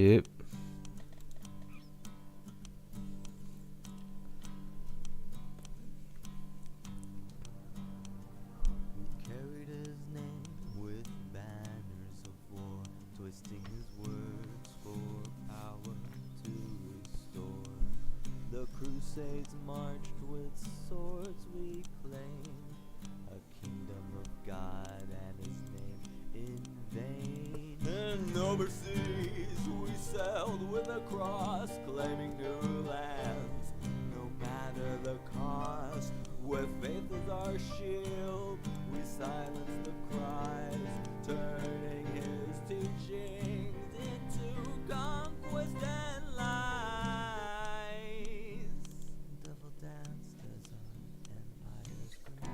Yep. Carried his name with banners of war, twisting his words for power to restore. The crusades marched with swords we claim, a kingdom of God and his name in vain. And overseas we sailed with a cross, claiming new lands, no matter the cost. With faith as our shield, we silence the cries, turning his teachings into conquest and lies. Devil danced as our empires grew.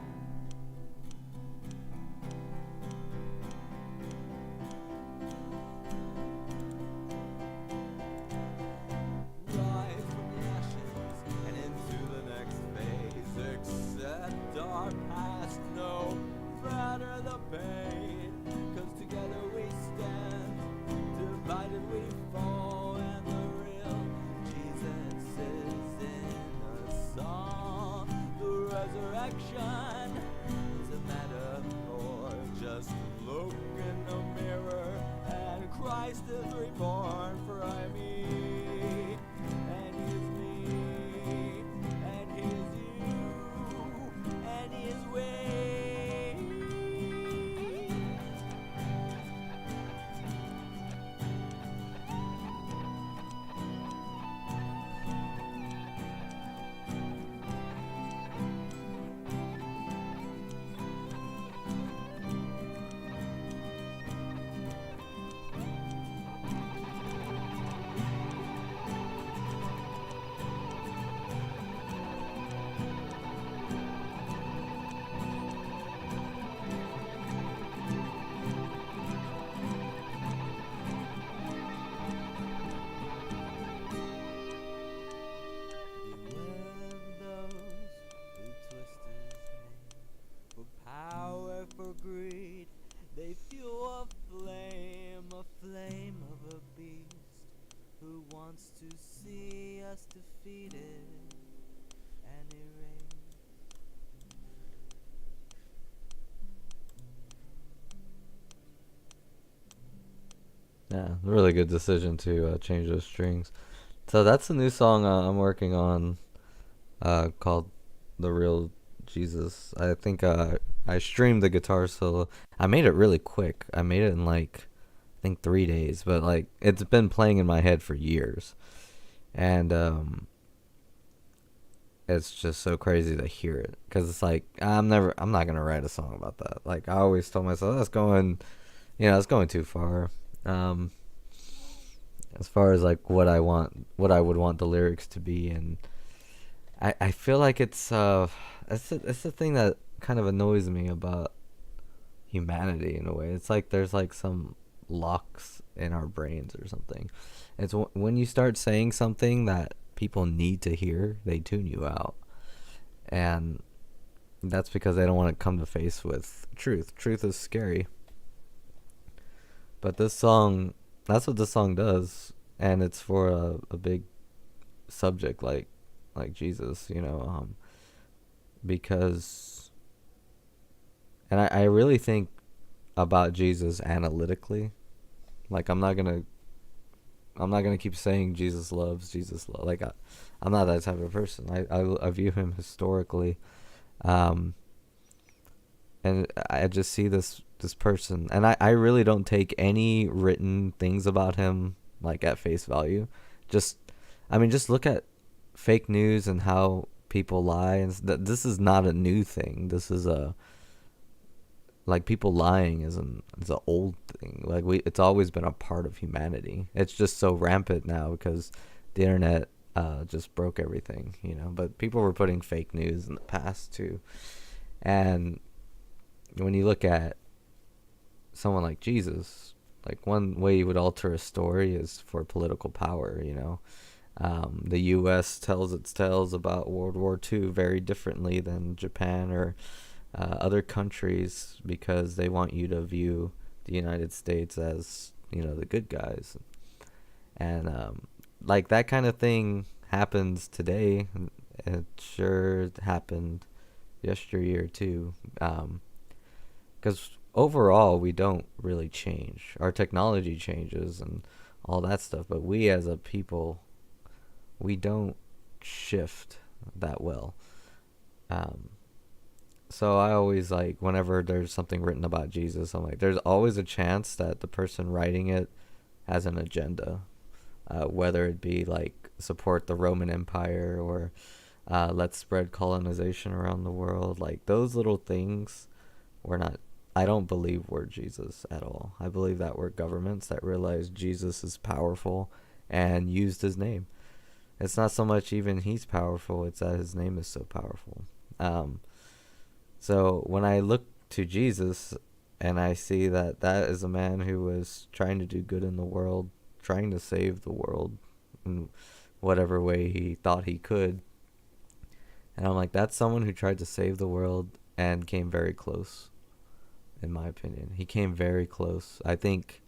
Rise from the ashes and into the next phase. Accept our past, no matter the pain. 'Cause together we stand, divided we fall, and the real Jesus is in us all. The resurrection is a metaphor. Just look in the mirror, and Christ is reborn. For I mean, and he is me, and he is you, and he is we. Beware those who twist his name for power, for greed. They fuel a flame of a beast who wants to see us defeated and erased. Yeah, really good decision to change those strings. So that's the new song I'm working on, called "The Real Jesus." I think I streamed the guitar solo. I made it really quick. I made it in like I think 3 days, but like it's been playing in my head for years, and it's just so crazy to hear it because it's like I'm not gonna write a song about that. Like I always told myself that's going, it's going too far. Um, as far as like what I would want the lyrics to be, and I feel like it's the thing that kind of annoys me about humanity in a way. It's like there's like some locks in our brains or something. It's when you start saying something that people need to hear, they tune you out, and that's because they don't want to come to face with truth. Truth is scary, but this song, that's what this song does, and it's for a big subject like Jesus, because, and I really think about Jesus analytically. Like I'm not gonna keep saying Jesus loves, Jesus love. Like I'm not that type of person. I view him historically, um, and I just see this person, and I really don't take any written things about him like at face value. Just, I mean, just look at fake news and how people lie, and this is not a new thing. This is a like people lying is an old thing. Like it's always been a part of humanity. It's just so rampant now because the internet just broke everything, But people were putting fake news in the past too, and when you look at someone like Jesus, like one way you would alter a story is for political power. The U.S. tells its tales about World War II very differently than Japan or other countries because they want you to view the United States as the good guys, And like that kind of thing happens today. It sure happened yesteryear too. Because overall, we don't really change. Our technology changes and all that stuff, but we as a people, we don't shift that well. Um, so I always like whenever there's something written about Jesus, I'm like, there's always a chance that the person writing it has an agenda, whether it be like support the Roman Empire or let's spread colonization around the world. Like those little things, we're not. I don't believe we're Jesus at all. I believe that we're governments that realize Jesus is powerful and used his name. It's not so much even he's powerful; it's that his name is so powerful. Um, so when I look to Jesus and I see that that is a man who was trying to do good in the world, trying to save the world in whatever way he thought he could, and I'm like, that's someone who tried to save the world and came very close, in my opinion. He came very close. I think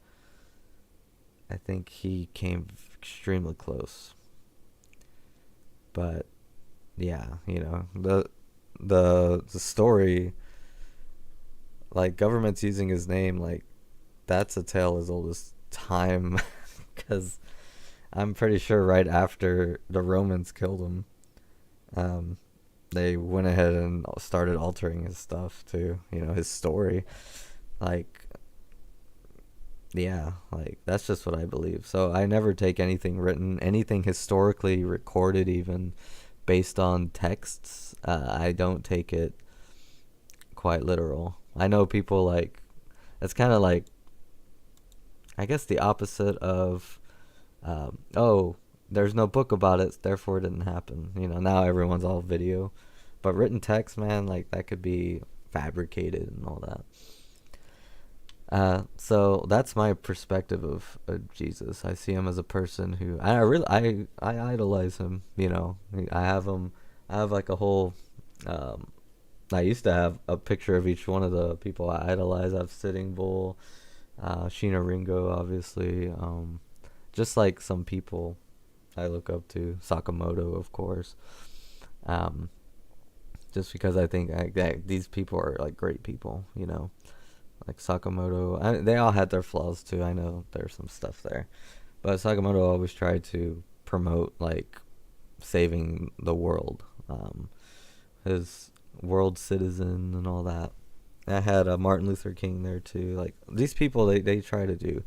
he came extremely close. But yeah, the story, like governments using his name, like that's a tale as old as time. Because I'm pretty sure right after the Romans killed him, um, they went ahead and started altering his stuff too. His story. Like, yeah, like that's just what I believe. So I never take anything written, anything historically recorded, even based on texts. I don't take it quite literal. I know people like it's kind of like I guess the opposite of oh, there's no book about it, therefore it didn't happen. Now everyone's all video, but written text, man, like that could be fabricated and all that. So that's my perspective of Jesus. I see him as a person who I really I idolize him. I have him. I have like a whole. Um, I used to have a picture of each one of the people I idolize. I have Sitting Bull, Sheena Ringo, obviously. Just like some people I look up to, Sakamoto, of course. Um, just because I think that these people are like great people. Like Sakamoto. They all had their flaws too. I know there's some stuff there, but Sakamoto always tried to promote like saving the world, his world citizen and all that. I had Martin Luther King there too. Like these people, they try to do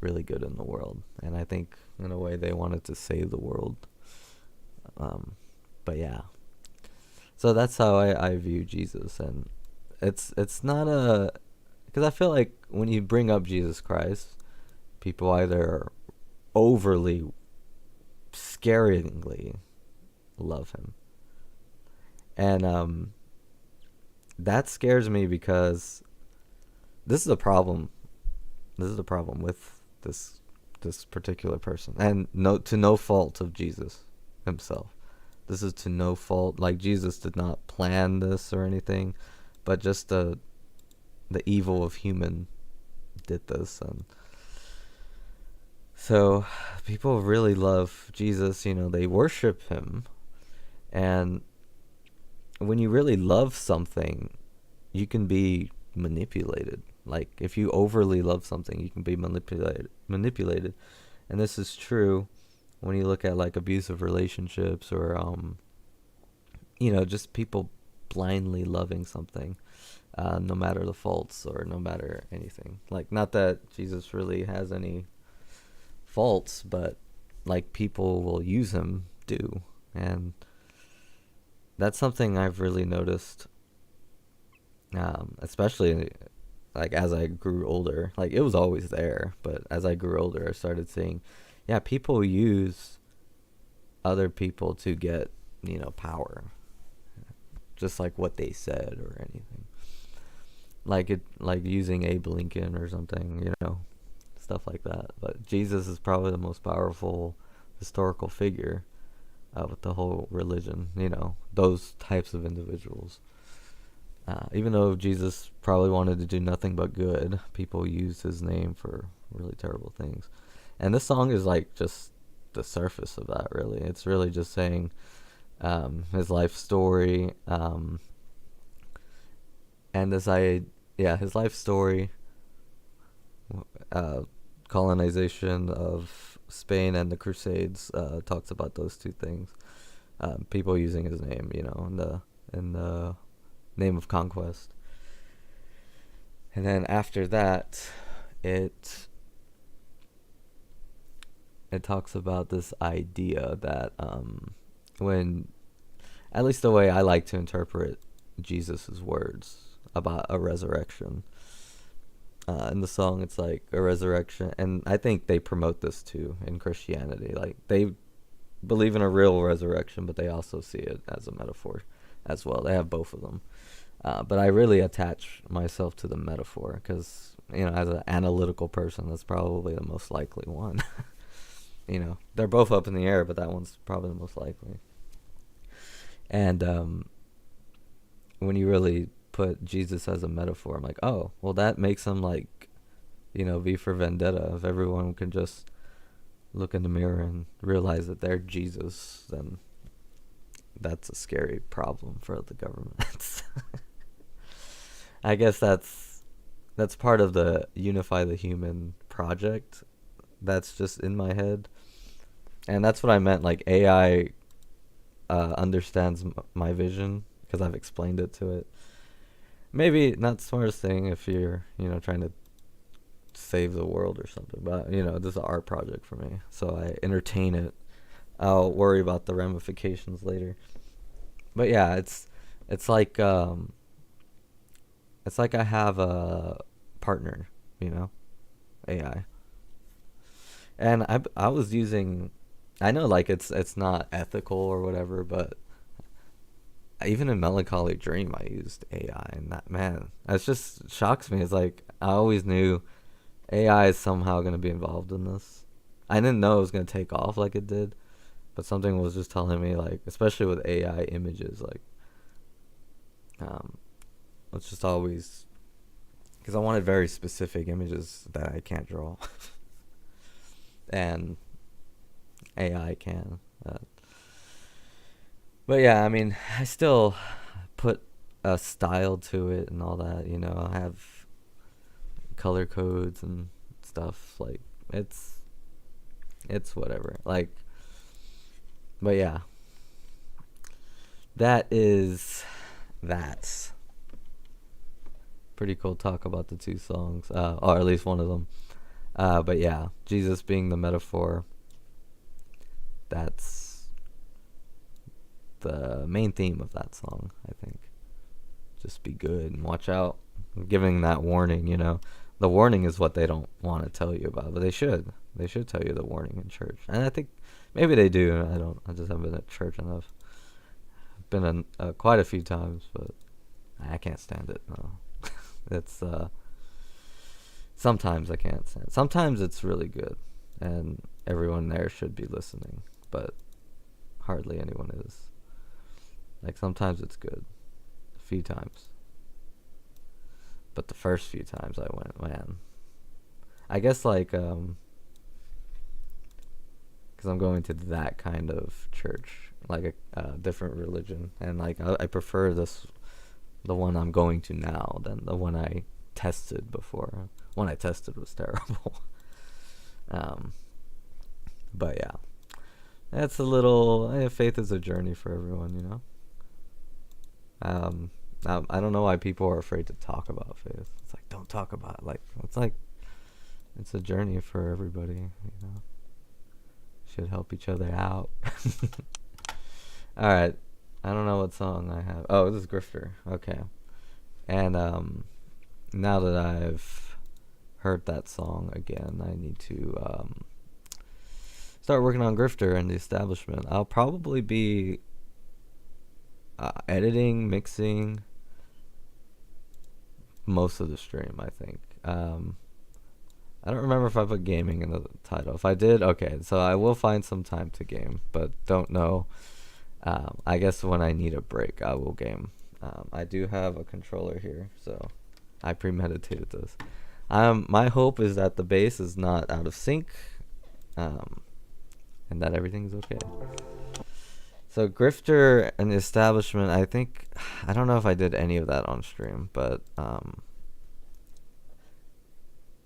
really good in the world, and I think in a way they wanted to save the world. Um, but yeah, so that's how I view Jesus, and it's not a because I feel like when you bring up Jesus Christ, people either overly, scaringly love him, and that scares me because this is a problem. This is a problem with this particular person, and no fault of Jesus himself. This is to no fault. Like Jesus did not plan this or anything, but just the evil of human did this. And so people really love Jesus. They worship him, and when you really love something, you can be manipulated. Like if you overly love something, you can be manipulated, and this is true when you look at like abusive relationships or just people blindly loving something, no matter the faults or no matter anything. Like not that Jesus really has any faults, but like people will use him do, and that's something I've really noticed, especially like as I grew older. Like it was always there, but as I grew older, I started seeing, yeah, people use other people to get power, just like what they said or anything. Like using Abe Lincoln or something, stuff like that. But Jesus is probably the most powerful historical figure with the whole religion. Those types of individuals. Even though Jesus probably wanted to do nothing but good, people used his name for really terrible things. And this song is like just the surface of that. Really, it's really just saying his life story, and his life story, uh, colonization of Spain and the Crusades. Talks about those two things. People using his name, in the name of conquest. And then after that, it it talks about this idea that when, at least the way I like to interpret Jesus's words about a resurrection. In the song, it's like a resurrection, and I think they promote this too in Christianity. Like they believe in a real resurrection, but they also see it as a metaphor as well. They have both of them. But I really attach myself to the metaphor because, as an analytical person, that's probably the most likely one. They're both up in the air, but that one's probably the most likely. And when you really put Jesus as a metaphor, I'm like, oh, well, that makes him like, V for Vendetta. If everyone can just look in the mirror and realize that they're Jesus, then that's a scary problem for the government. I guess that's part of the Unify the Human project. That's just in my head, and that's what I meant. Like AI understands my vision because I've explained it to it. Maybe not the smartest thing if you're trying to save the world or something, but this is an art project for me, so I entertain it. I'll worry about the ramifications later. But yeah, it's like I have a partner, AI. And I was using, I know like it's not ethical or whatever, but even in Melancholy Dream I used AI, and that, man, it just shocks me. It's like I always knew AI is somehow going to be involved in this. I didn't know it was going to take off like it did, but something was just telling me, like, especially with AI images, like it's just always, because I wanted very specific images that I can't draw. And AI can. But yeah, I mean, I still put a style to it and all that. I have color codes and stuff. Like it's whatever. Like, but yeah, that's pretty cool talk about the two songs, or at least one of them. But yeah, Jesus being the metaphor, that's the main theme of that song, I think. Just be good and watch out. Giving that warning, The warning is what they don't want to tell you about, but they should. They should tell you the warning in church. And I think maybe they do. I just haven't been at church enough. I've been in quite a few times, but I can't stand it, no. It's, sometimes I can't stand it. Sometimes it's really good, and everyone there should be listening, but hardly anyone is. Like, sometimes it's good. A few times. But the first few times I went, man. I guess, like, because I'm going to that kind of church, like a different religion, and, like, I prefer the one I'm going to now than the one I tested before. One I tested was terrible. But yeah, that's a little. Faith is a journey for everyone, I don't know why people are afraid to talk about faith. It's like, don't talk about it. Like, it's a journey for everybody. Should help each other out. All right. I don't know what song I have. Oh, this is Grifter. Okay. And now that I've heard that song again, I need to start working on Grifter and the Establishment. I'll probably be editing, mixing most of the stream, I think. I don't remember if I put gaming in the title. If I did, okay. So I will find some time to game, but don't know. I guess when I need a break, I will game. I do have a controller here, so I premeditated this. My hope is that the bass is not out of sync, um, and that everything's okay. So grifter and establishment, I don't know if I did any of that on stream, but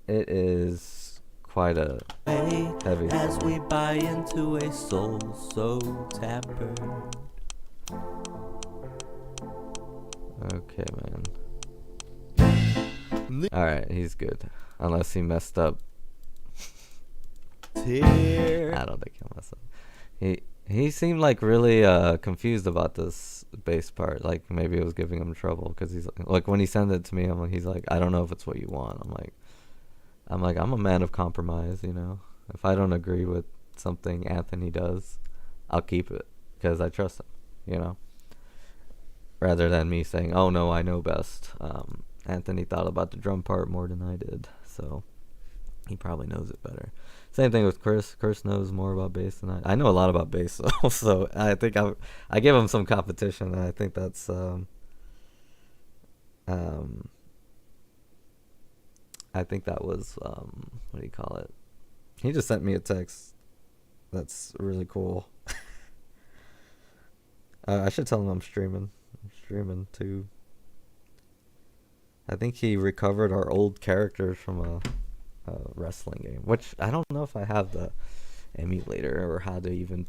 it is quite a heavy as song. we buy into a soul so tappered. Okay, man. Alright, he's good. Unless he messed up. Here. I don't think he'll mess up. He seemed like really confused about this bass part. Like maybe it was giving him trouble because he's like when he sent it to me, he's like, I don't know if it's what you want. I'm a man of compromise, you know. If I don't agree with something Anthony does, I'll keep it because I trust him, you know. Rather than me saying, oh no, I know best. Anthony thought about the drum part more than I did, so he probably knows it better. Same thing with Chris. Chris knows more about bass than I know a lot about bass, so I think I give him some competition, and I think that's I think that was what do you call it? He just sent me a text that's really cool. I should tell him I'm streaming. I'm streaming too. I think he recovered our old characters from a wrestling game, which I don't know if I have the emulator or how to even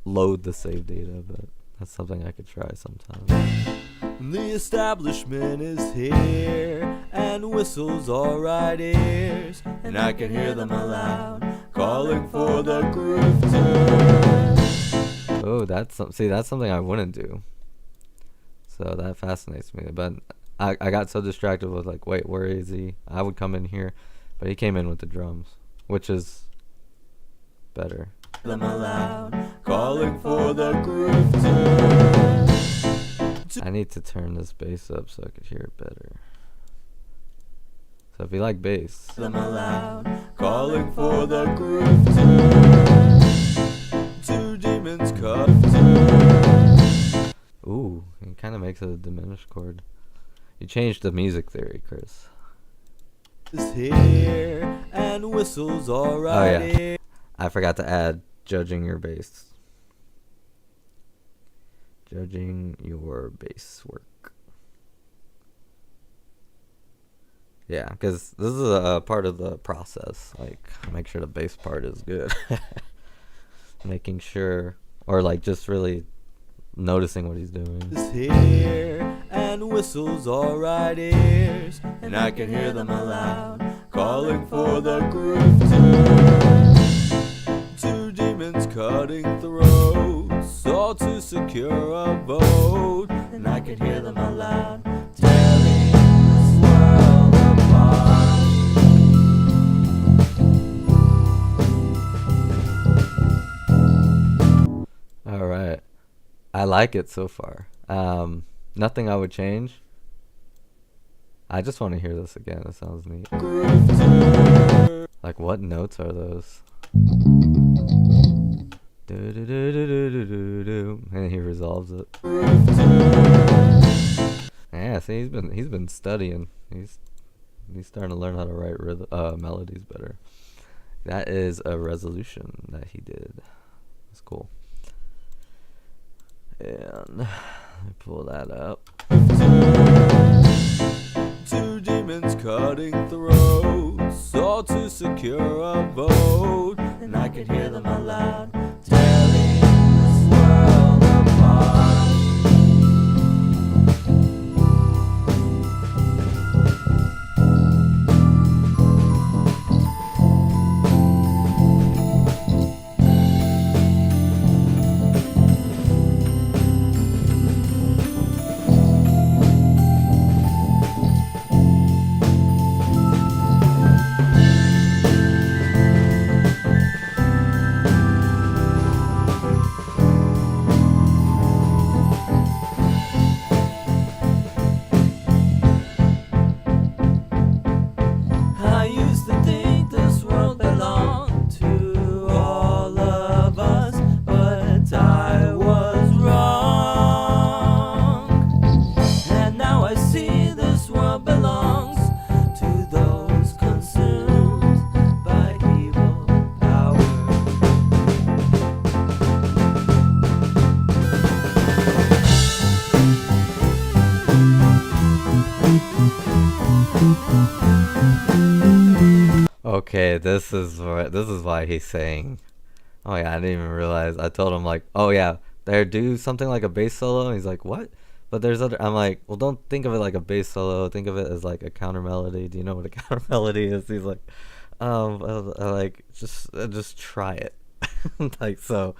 load the save data, but that's something I could try sometime. The establishment is here, and whistles all right ears, and I can hear them aloud, calling for the grifter. Oh, that's something I wouldn't do. So that fascinates me. But I got so distracted with like, wait, where is he? I would come in here, but he came in with the drums, which is better. Them aloud, calling for the grifter. I need to turn this bass up so I could hear it better. So if you like bass, Them aloud, calling for the grifter. Two demons cuffed. ooh, it kind of makes it a diminished chord. You changed the music theory, Chris. Is here, and whistles all right. Oh yeah, I forgot to add judging your bass. Judging your bass work. Yeah, because this is a part of the process. Like, make sure the bass part is good. Making sure, or like just really noticing what he's doing. Is here, and whistles all right ears, and I can hear them aloud, calling for the grifter. Two demons cutting throats, all to secure a vote, and I can hear them aloud, tearing this world apart. All right, I like it so far. Nothing I would change. I just want to hear this again. It sounds neat. Grifter. Like, what notes are those? And he resolves it. Yeah, see, he's been studying. He's starting to learn how to write melodies better. That is a resolution that he did. That's cool. And let me pull that up. Two demons cutting throats, all to secure a vote, and I can hear them aloud, tearing this world apart. Okay, this is why he's saying. Oh yeah, I didn't even realize. I told him like, oh yeah, there do something like a bass solo. And he's like, what? But there's other. I'm like, well, don't think of it like a bass solo. Think of it as like a counter melody. Do you know what a counter melody is? He's like, like just try it. Like so,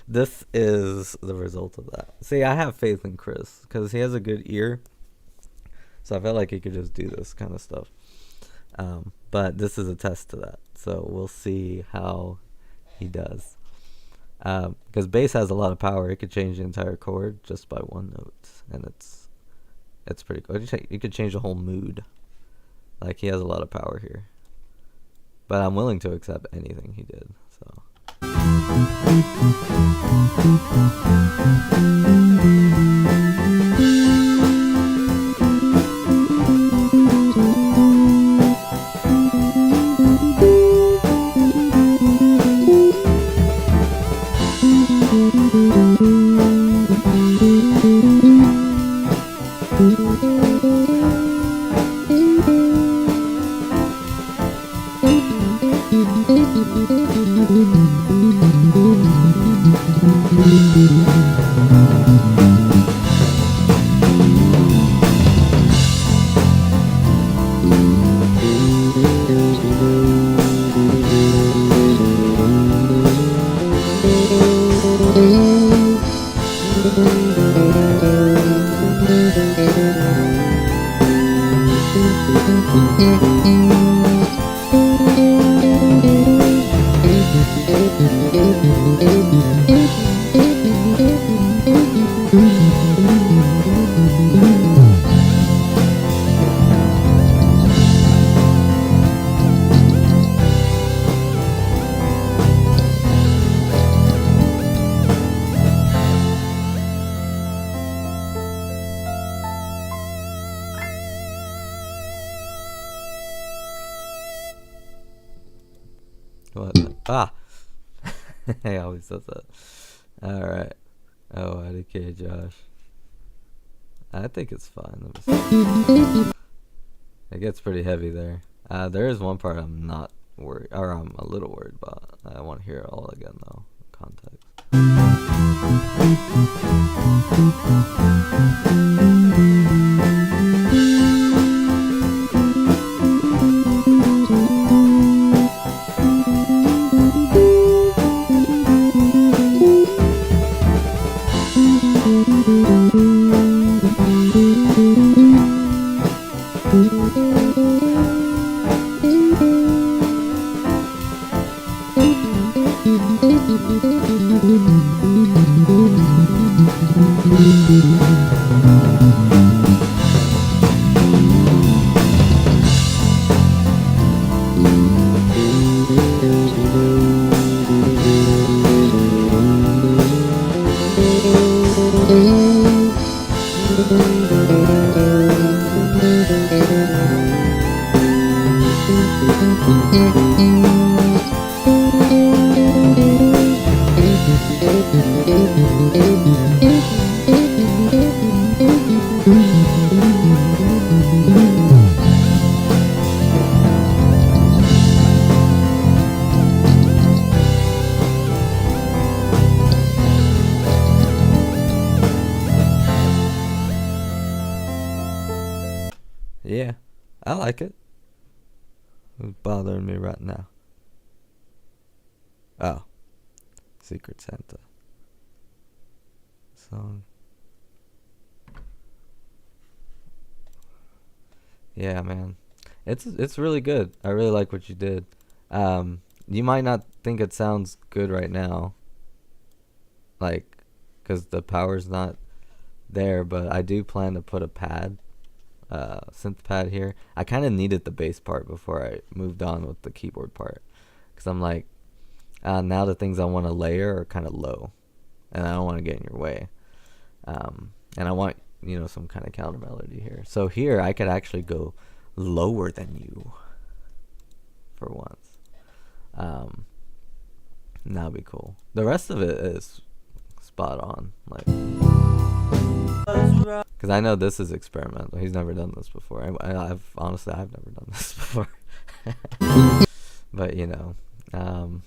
this is the result of that. See, I have faith in Chris because he has a good ear. So I felt like he could just do this kind of stuff. But this is a test to that. So we'll see how he does. Because bass has a lot of power. It could change the entire chord just by one note, and it's pretty cool. You could change the whole mood. Like he has a lot of power here. But I'm willing to accept anything he did. So. What? Ah! He always does that. Alright. Oh, IDK Josh. I think it's fine. It gets pretty heavy there. There is one part I'm not worried, or I'm a little worried about. I want to hear it all again though. Context. Yeah, I like it. Who's bothering me right now? Oh, Secret Santa song. Yeah, man, it's really good. I really like what you did. You might not think it sounds good right now, like, cause the power's not there. But I do plan to put a pad, synth pad here. I kind of needed the bass part before I moved on with the keyboard part, cause I'm like, now the things I want to layer are kind of low, and I don't want to get in your way. And I want some kind of counter melody here. So here I could actually go lower than you for once. That'd be cool. The rest of it is spot on. Like. Because I know this is experimental. He's never done this before. I've never done this before. But you know, and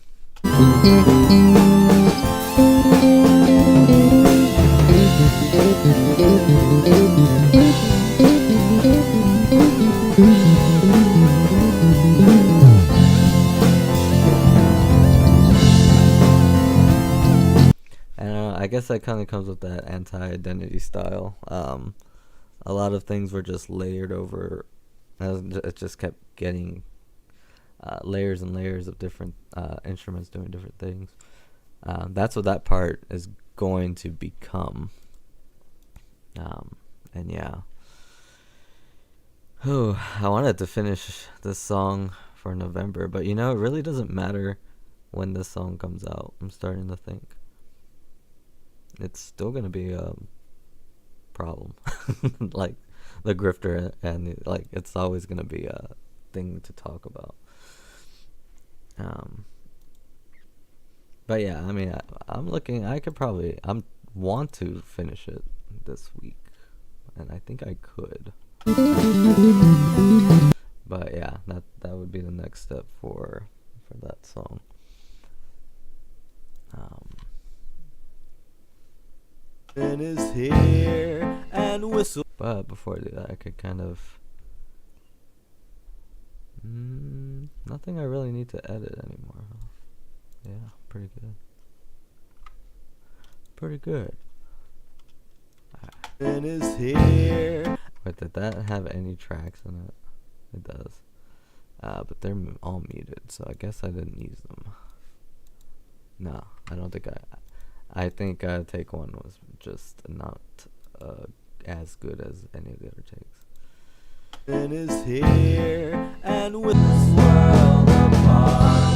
I guess that kind of comes with that anti-identity style. A lot of things were just layered over. It just kept getting layers and layers of different instruments doing different things. That's what that part is going to become. And yeah. Oh, I wanted to finish this song for November, but you know, it really doesn't matter when this song comes out. I'm starting to think it's still gonna be a problem. Like the grifter and like it's always gonna be a thing to talk about. But yeah, I mean, I'm looking. I want to finish it this week, and I think I could. But yeah, that would be the next step for that song. And is here and whistle. But before I do that, I could kind of. Nothing I really need to edit anymore. Huh? Yeah, pretty good. Pretty good. And is here. Wait, did that have any tracks in it? It does. But they're all muted, so I guess I didn't use them. No, I don't think I think take one was just not as good as any of the other takes. And is here and with this world apart.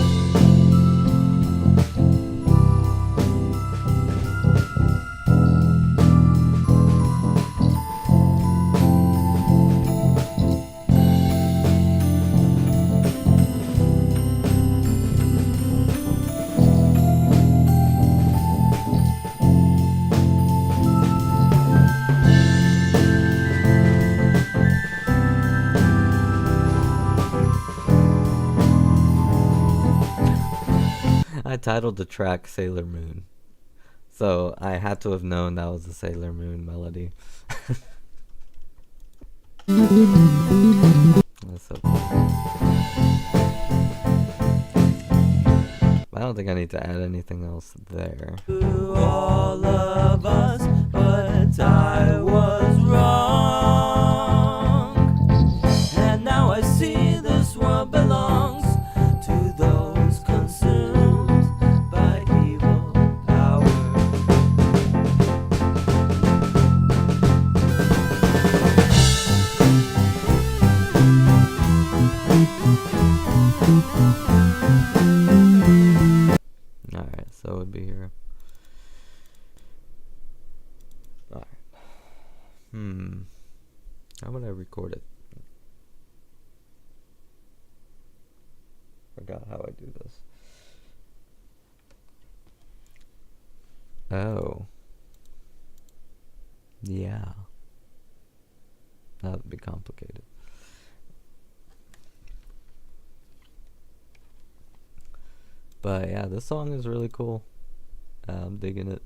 I titled the track Sailor Moon, so I had to have known that was the Sailor Moon melody. That's so cool. I don't think I need to add anything else there. To all of us, but I was wrong. And now I see this world belongs to those consumed by evil power. Alright, so it would be here. Alright. How would I record it? Forgot how I do this. Oh. Yeah. That would be complicated. But yeah, this song is really cool. I'm digging it.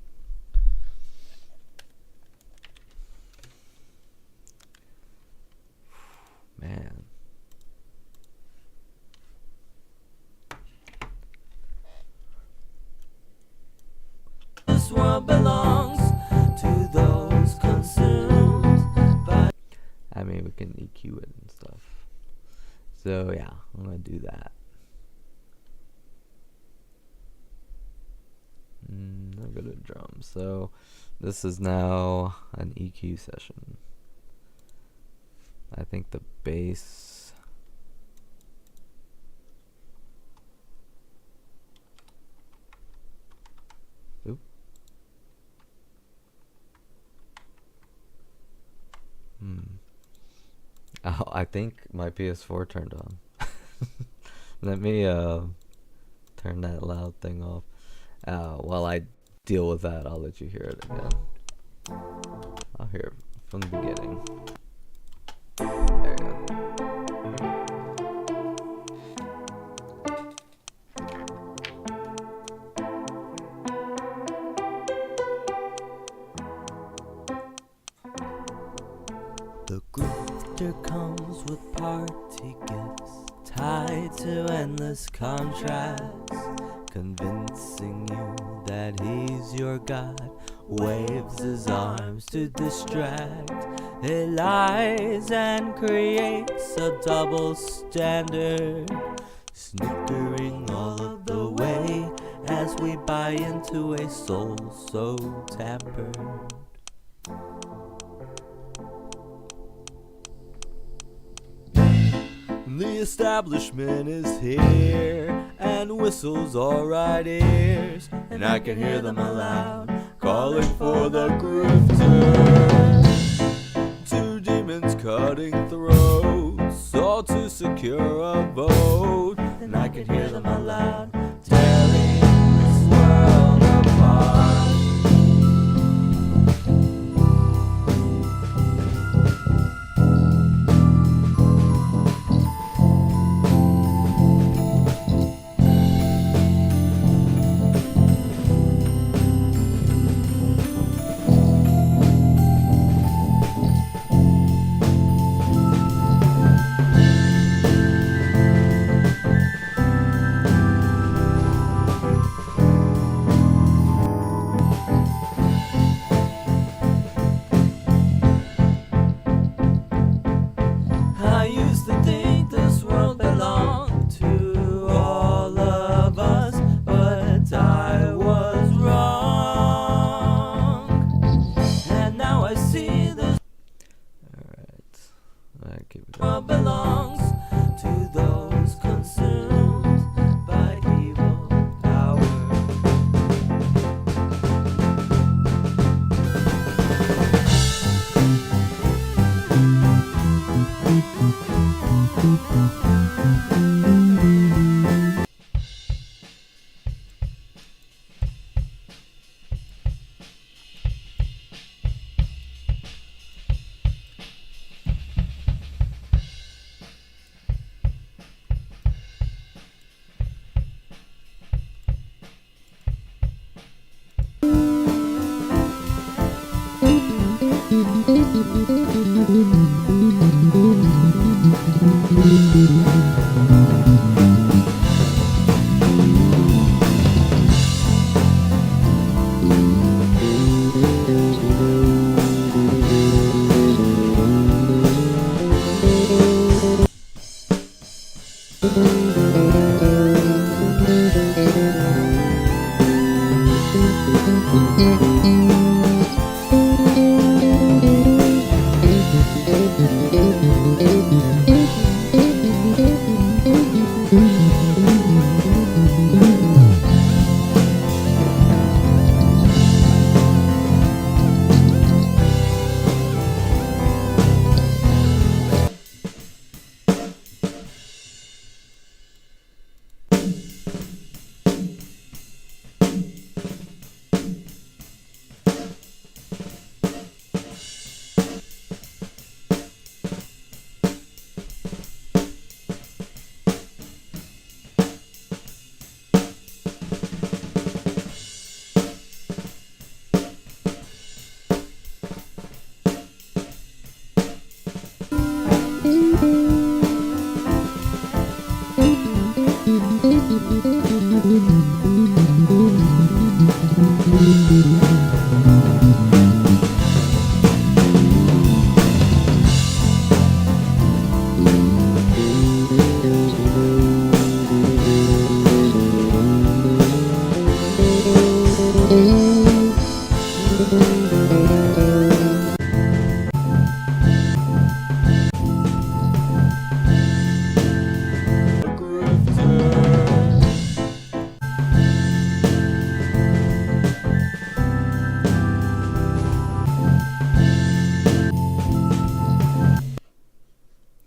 Man. This world belongs to those consumed by. I mean, we can EQ it and stuff. So yeah, I'm gonna do that. I'll go to drums. So this is now an EQ session. I think the bass. Oop. Oh, I think my PS4 turned on. Let me turn that loud thing off. While I deal with that, I'll let you hear it again. Oh, here from the beginning. There you go. The grifter comes with party gifts tied to endless contracts, convincing you that he's your god, waves his arms to distract. He lies and creates a double standard, snickering all of the way as we buy into a soul so tampered. The establishment is here, and whistles all right ears, and I can hear them aloud, calling for the grifter. Two demons cutting throats, all to secure a vote, and I can hear them aloud, tearing this world apart. I used to think this world belonged to all of us, but I was wrong. And now I see this Alright, keep it world going. belongs to those consumed by evil power.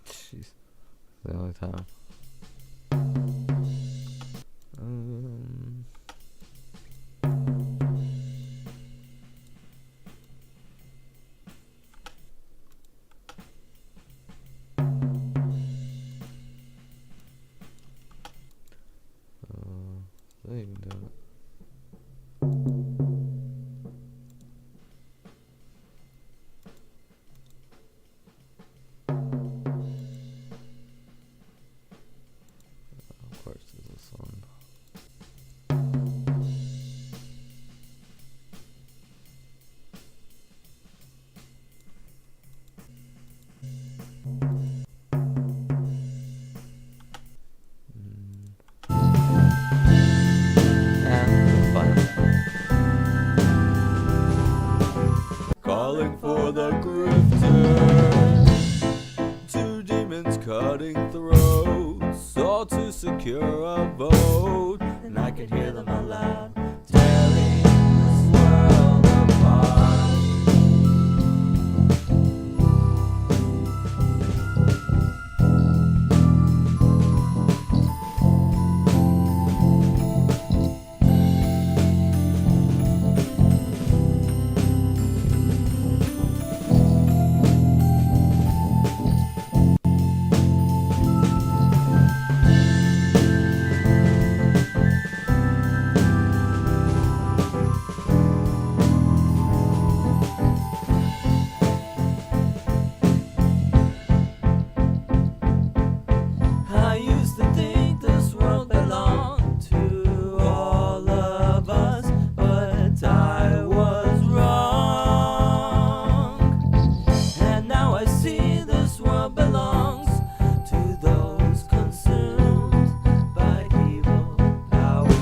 Jeez. The only time. all to secure a vote. And I can hear them aloud, tearing this world apart. I used to think this world belonged to all of us, but I was wrong. And now I see this world belongs to those consumed by evil power.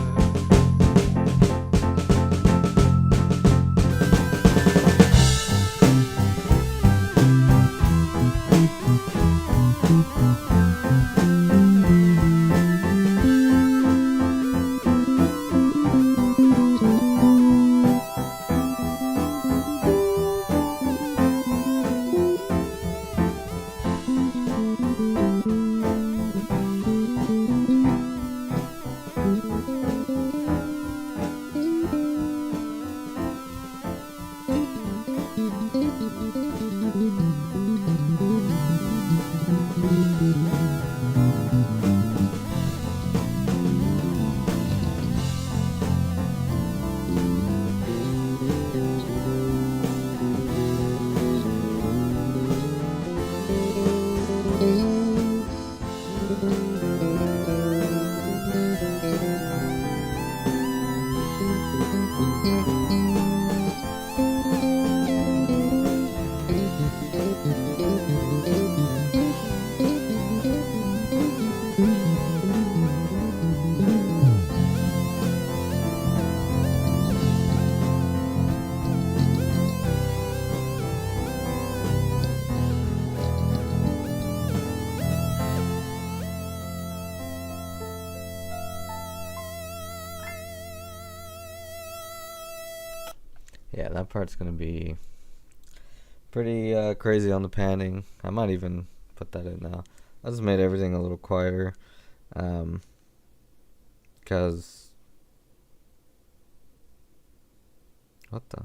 Yeah, that part's gonna be pretty crazy on the panning. I might even put that in now. I just made everything a little quieter, cause what the?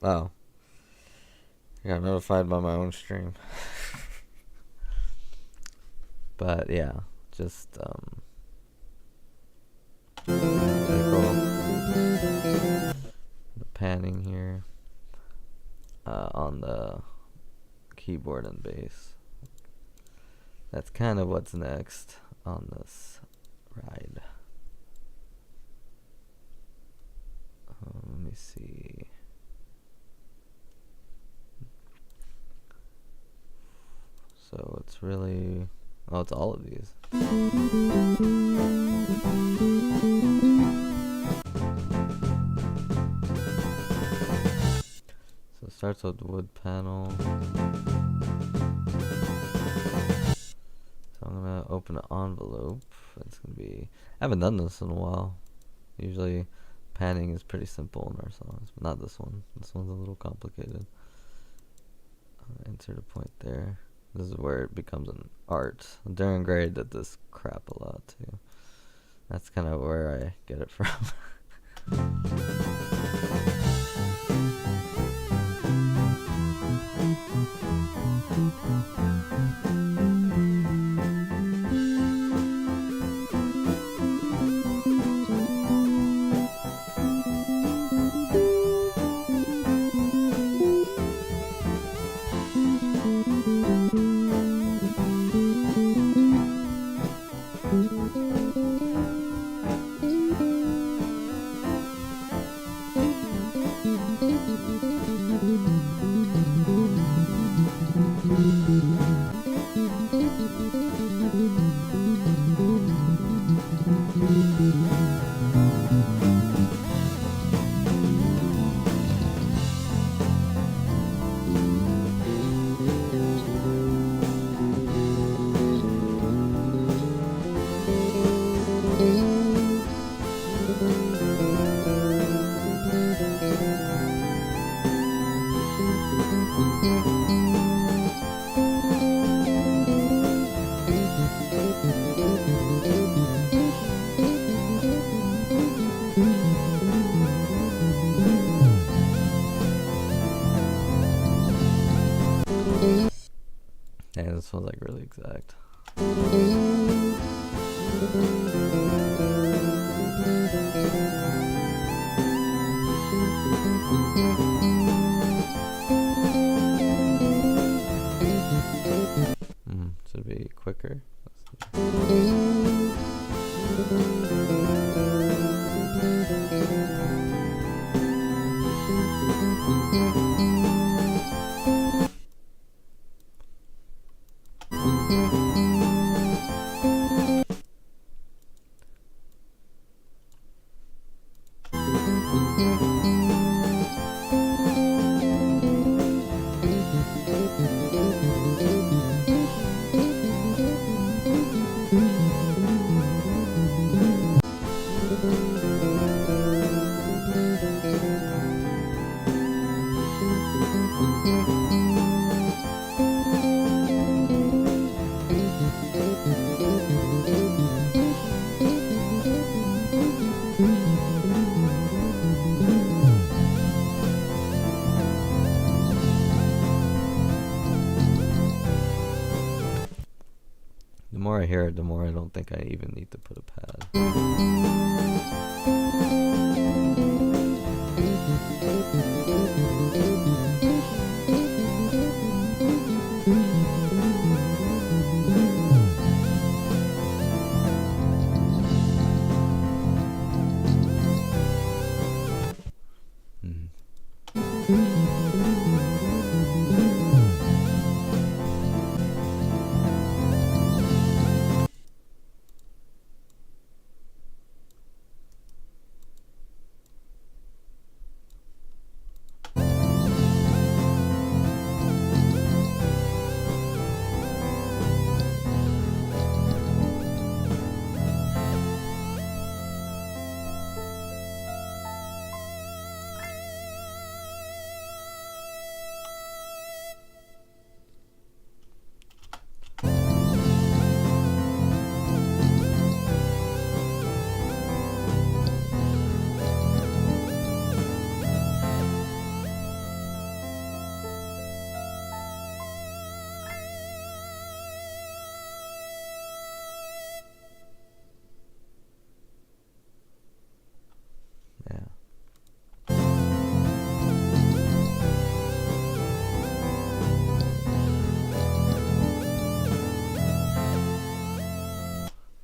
Oh, I got notified by my own stream. But yeah, just pretty cool. The panning here on the keyboard and bass. That's kind of what's next on this ride. Let me see. So it's really, oh, it's all of these. So it starts with the wood panel. So I'm gonna open an envelope. It's gonna be, I haven't done this in a while. Usually panning is pretty simple in our songs, but not this one. This one's a little complicated. Insert a point there. This is where it becomes an art. During grade did this crap a lot too. That's kind of where I get it from. Dang, this smells like really exact. Should be quicker. The more I hear it, the more I don't think I even need to put a pad.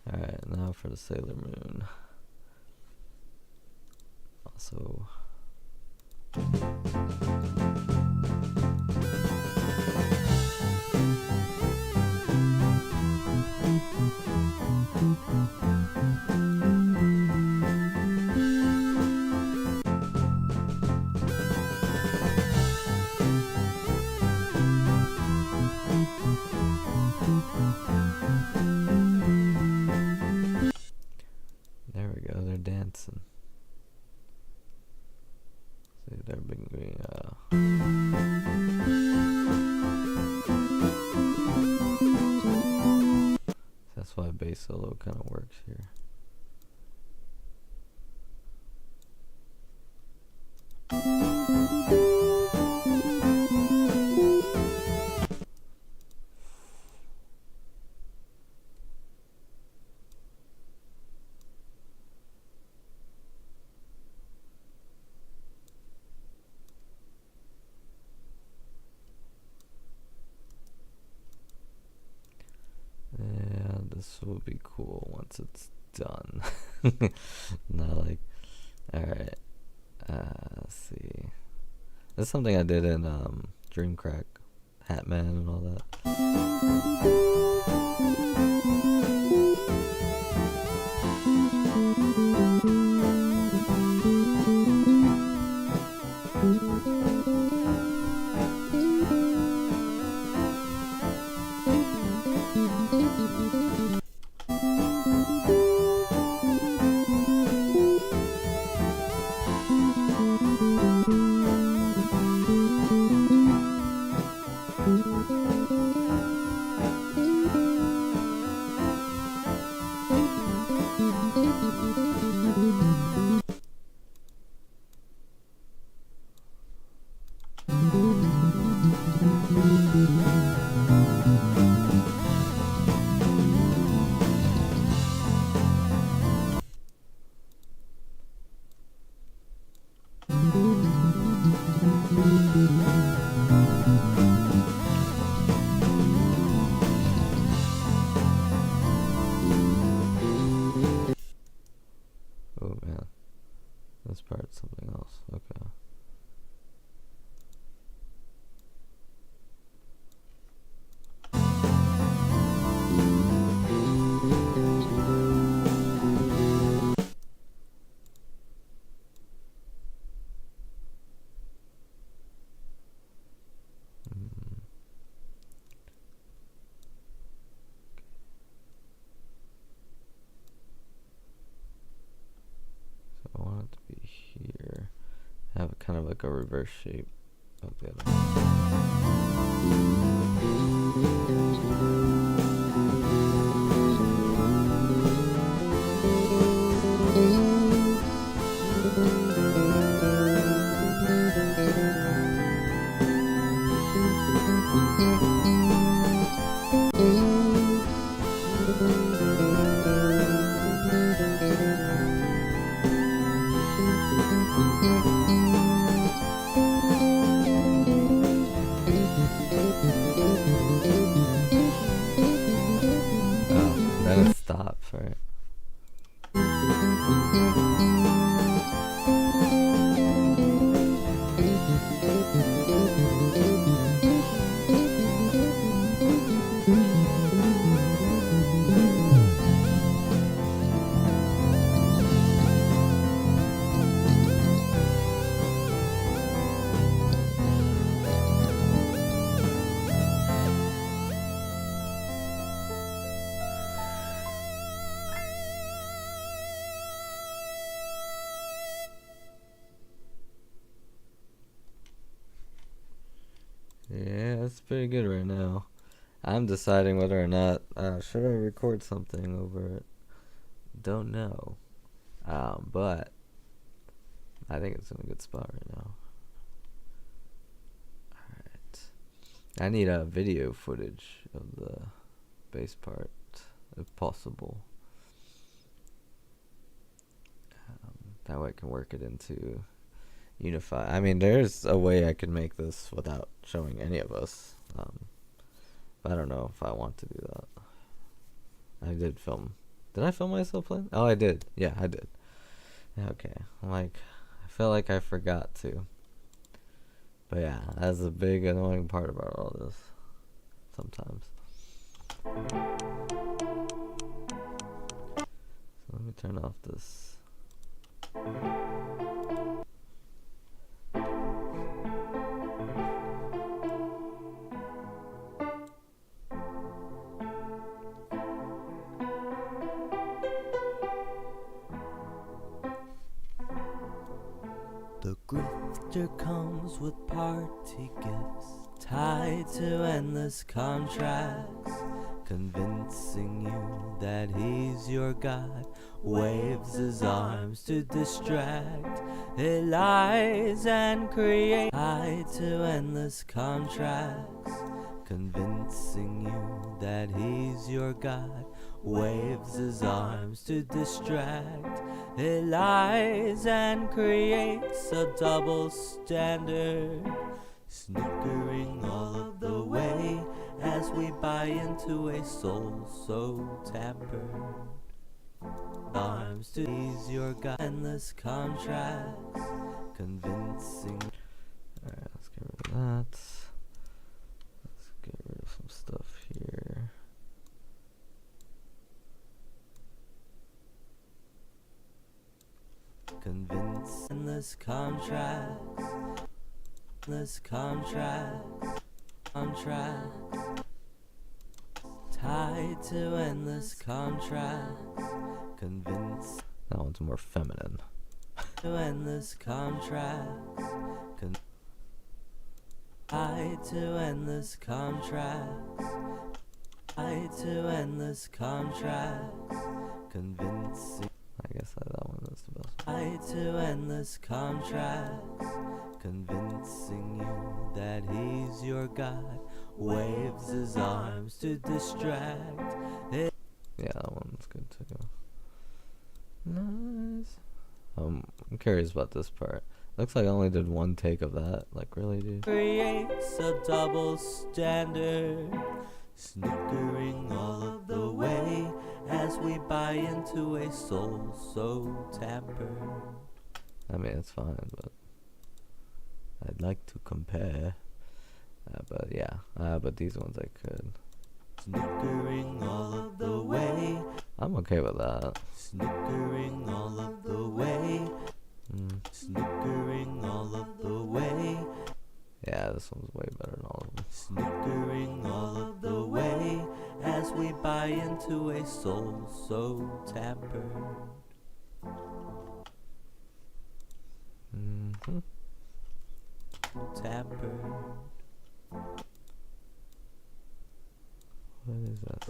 Alright, now for the Sailor Moon. Also... There we go, they're dancing. See, they're being, that's why bass solo kind of works here. Yeah, this will be cool once it's done. Not like, alright, let's see. That's something I did in Dreamcrack, Hatman and all that. part, something else. Okay. So I want it to be here. Have it kind of like a reverse shape of the other then it stops, right? Yeah, that's pretty good right now. I'm deciding whether or not should I record something over it. Don't know. But I think it's in a good spot right now. Alright. I need video footage of the bass part, if possible. That way I can work it into Unify. I mean, there's a way I could make this without showing any of us. But I don't know if I want to do that. I did film. Did I film myself playing? Oh, I did. Yeah, I did. Okay. I felt like I forgot to. But yeah, that's a big annoying part about all this. Sometimes. So let me turn off this. The grifter comes with party gifts tied to endless contracts, convincing you that he's your God, waves his arms to distract. He lies and creates tied to endless contracts, convincing you that he's your God, waves his arms to distract. He lies and creates a double standard, snickering all of the way as we buy into a soul so tampered. Arms to ease your God, endless contracts, convincing. Alright, let's get rid of that. Let's get rid of some stuff here. Convince endless contracts, endless contracts, contracts, tied to endless contracts, convince. That one's more feminine. To endless contracts, tied to endless contracts, tied to endless contracts, convincing. I guess that one is the best. Tied to endless contracts, convincing you that he's your God, waves his arms to distract. Yeah, that one's good too. Nice. I'm curious about this part. Looks like I only did one take of that. Like, really, dude? Creates a double standard, snickering all of the way as we buy into a soul so tampered. I mean, it's fine, but I'd like to compare. But yeah, but these ones I could. Snickering all of the way. I'm okay with that. Snickering all of the way. Snickering all of the way. Yeah, this one's way better than all of them. Snickering all of the way as we buy into a soul so tappered. Tappered. What is that?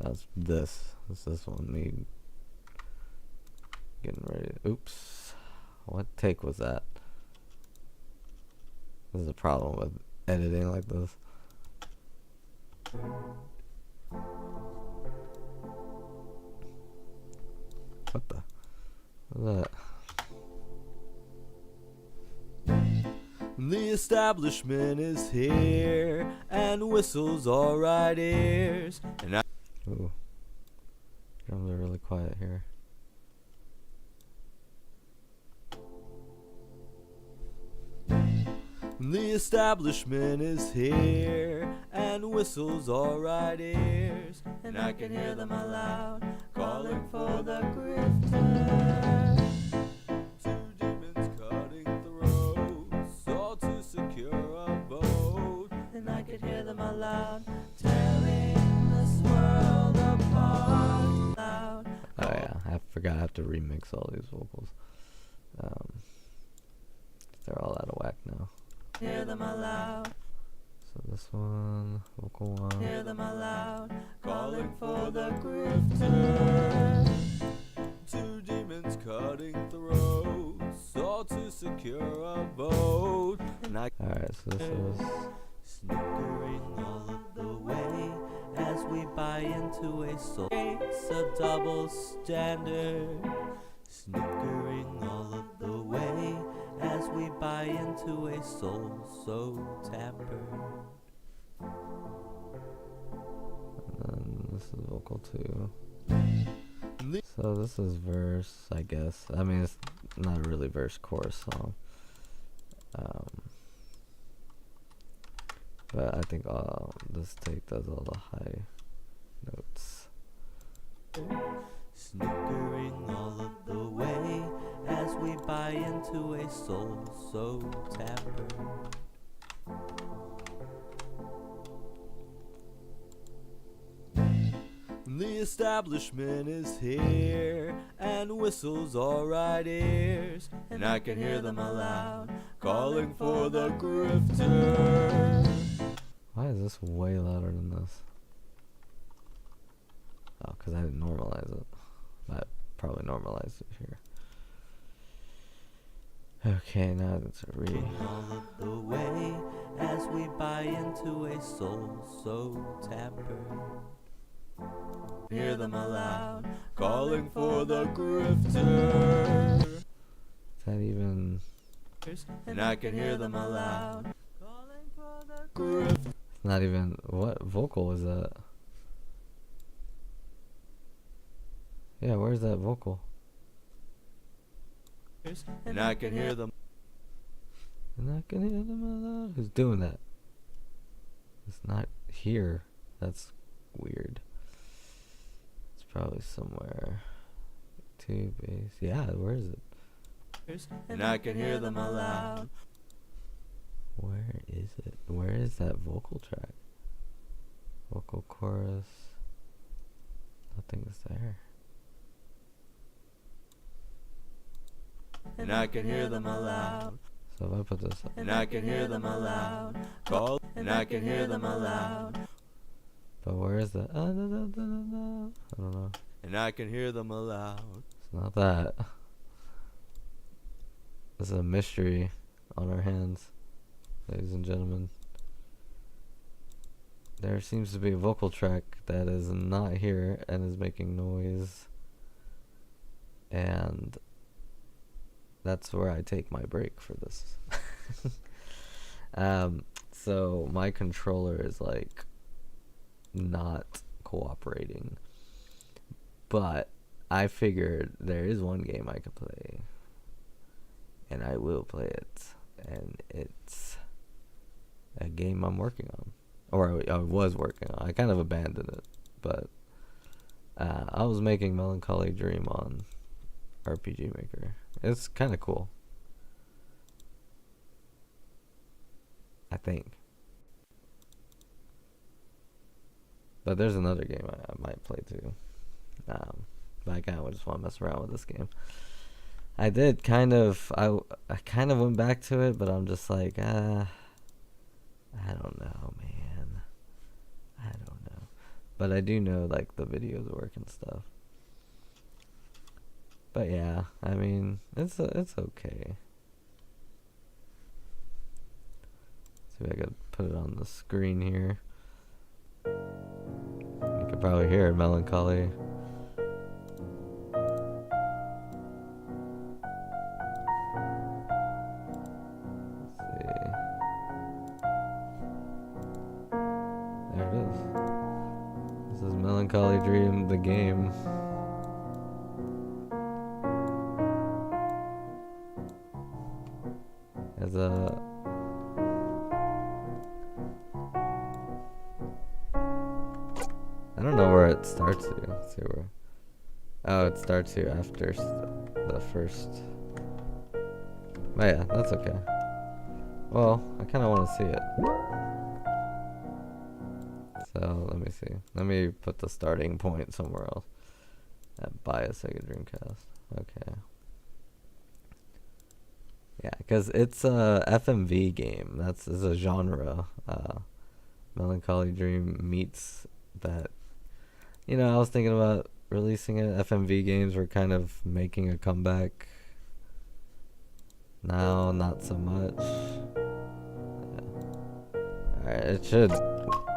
That's this. It's this one. Me getting ready. Oops. What take was that? This is a problem with editing like this. What the? What's that? The establishment is here and whistles all right ears. And I Ooh. Drums are really quiet here. The establishment is here and whistles all right ears. And I can hear them aloud calling for the grifter. Two demons cutting throats, all to secure a vote. And I can hear them aloud tearing this world apart. Loud. Oh yeah, I forgot I have to remix all these vocals. They're all out of whack now. Hear them aloud. So this one, vocal one. Hear them aloud, calling for the grifter. Two demons cutting throats, all to secure a vote. And I Alright, so this is snickering all of the way as we buy into a soul. It's a double standard. Snickering all of the way as we buy into a soul so tappered. and then this is vocal 2. So this is verse, I guess. I mean, it's not really verse chorus song. But I think this take does all the high notes. Snickering all of the way as we buy into a soul so tappered. The establishment is here and whistles all right ears. And I can hear them aloud calling for the grifter. Why is this way louder than this? Oh, because I didn't normalize it. I probably normalized it here. Okay, now it's a re. All of the way as we buy into a soul so tappered. Hear them aloud calling for the grifter. Is that even? And I can hear them aloud calling for the grifter. It's not even. What vocal was that? Yeah, where's that vocal? And I can hear them. And I can hear them aloud. Who's doing that? It's not here. That's weird. It's probably somewhere. 2 bass. Yeah, where is it? And I can hear them aloud. Where is it? Where is that vocal track? Vocal chorus. Nothing's there. And I can hear them aloud. So if I put this up. And I can hear them aloud. Call. And I can hear them aloud. But where is that? I don't know. And I can hear them aloud. It's not that. This is a mystery on our hands, ladies and gentlemen. There seems to be a vocal track that is not here and is making noise. And that's where I take my break for this. So my controller is like not cooperating. But I figured there is one game I could play and I will play it. And it's a game I'm working on, or I was working on. I kind of abandoned it, but I was making Melancholy Dream on RPG Maker. It's kind of cool, I think. But there's another game I might play too. But I kind of just want to mess around with this game. I did kind of, I kind of went back to it, but I'm just like, I don't know, man. I don't know. But I do know, like, the videos work and stuff. But yeah, I mean, it's okay. See if I could put it on the screen here. You could probably hear it, Melancholy. There it is. This is Melancholy Dream, the game. As a... I don't know where it starts to. Let's see where... Oh, it starts here after the first... But yeah, that's okay. Well, I kind of want to see it. So, let me see. Let me put the starting point somewhere else. Buy a Sega Dreamcast. Okay. Yeah, because it's a FMV game. That's a genre. Melancholy Dream meets that. You know, I was thinking about releasing it. FMV games were kind of making a comeback. Now, not so much. Yeah. Alright, it should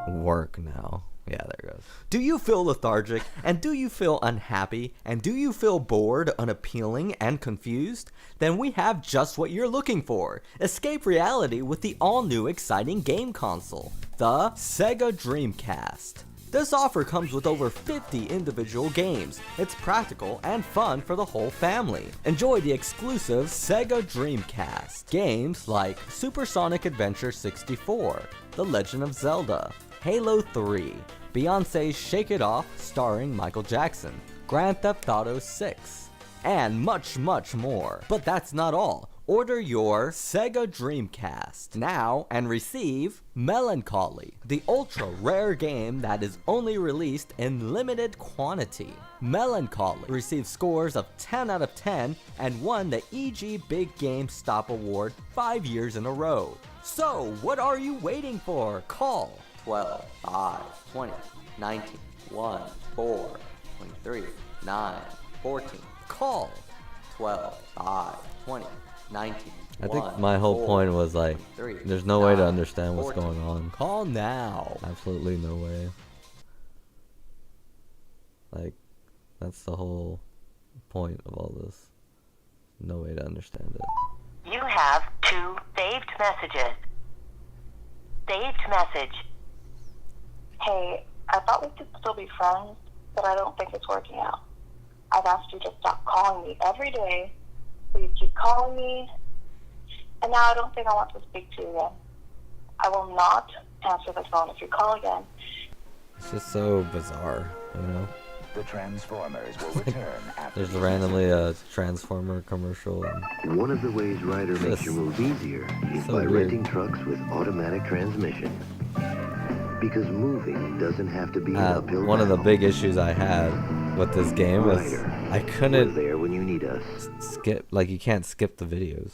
work now. Yeah, there it goes. Do you feel lethargic? And do you feel unhappy? And do you feel bored, unappealing, and confused? Then we have just what you're looking for. Escape reality with the all-new exciting game console, the Sega Dreamcast. This offer comes with over 50 individual games. It's practical and fun for the whole family. Enjoy the exclusive Sega Dreamcast. Games like Supersonic Adventure 64, The Legend of Zelda, Halo 3, Beyonce's Shake It Off starring Michael Jackson, Grand Theft Auto 6, and much, much more. But that's not all. Order your Sega Dreamcast now and receive Melancholy, the ultra rare game that is only released in limited quantity. Melancholy received scores of 10 out of 10 and won the EG Big Game Stop Award 5 years in a row. So what are you waiting for? Call 12 5 20 19 1 4 23 9 14. Call 12 5 20 19. I think my whole point was like, there's no way to understand what's going on. Call now. Absolutely no way. Like, that's the whole point of all this. No way to understand it. You have 2 saved messages. Saved message. Hey, I thought we could still be friends, but I don't think it's working out. I've asked you to stop calling me every day. Please keep calling me. And now I don't think I want to speak to you again. I will not answer the phone if you call again. It's just so bizarre, you know? The Transformers will return after There's randomly a Transformer commercial. And One of the ways Ryder makes This- your move easier is so by weird. renting trucks with automatic transmission. Because moving doesn't have to be an uphill one of the battle. big issues I had with this game is Ryder, I we're couldn't there when you need us. skip, like, you can't skip the videos.